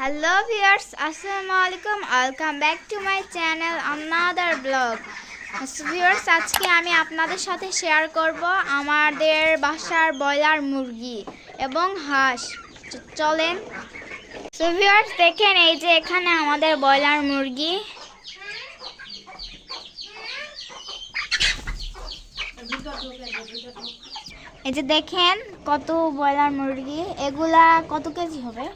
Hello viewers, Assalamualaikum. Welcome back to my channel another vlog. So viewers, আজকে আমি আপনাদের সাথে শেয়ার করব আমাদের বাসার ব্রয়লার মুরগি এবং হাঁস। চলেন। So viewers, দেখেন এই যে এখানে আমাদের ব্রয়লার মুরগি। এই যে দেখেন কত ব্রয়লার মুরগি, এগুলা কত কেজি হবে?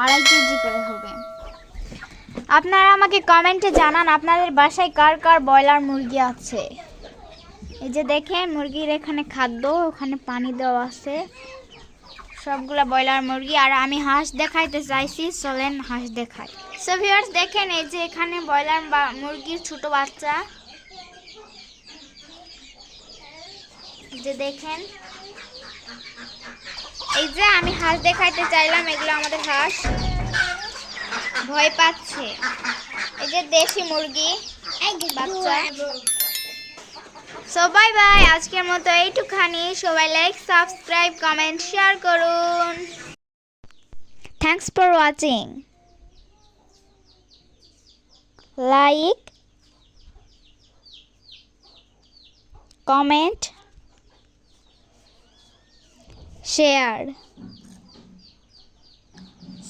2.5 কেজি করে হবে। আপনারা আমাকে কমেন্টে জানান আপনাদের বাসায় কার কার ব্রয়লার মুরগি আছে। এই যে দেখেন মুরগির এখানে খাদ্য, ওখানে পানি দেওয়া আছে, সবগুলা ব্রয়লার মুরগি। আর আমি হাঁস দেখাইতে চাইছি, চলেন হাঁস দেখাই। সো ভিউয়ার্স দেখেন এই যে এখানে ব্রয়লার মুরগির ছোট বাচ্চা, যে দেখেন এই যে আমি হাঁস দেখাইতে চাইলাম, এগুলো আমাদের হাঁস ভয় পাচ্ছে। এই যে দেশি মুরগি বাচ্চা। সো বাই বাই, আজকের মতো এইটুখানি। সবাই লাইক, সাবস্ক্রাইব, কমেন্ট, শেয়ার করুন। Thanks for watching. Like, comment, share,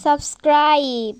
subscribe.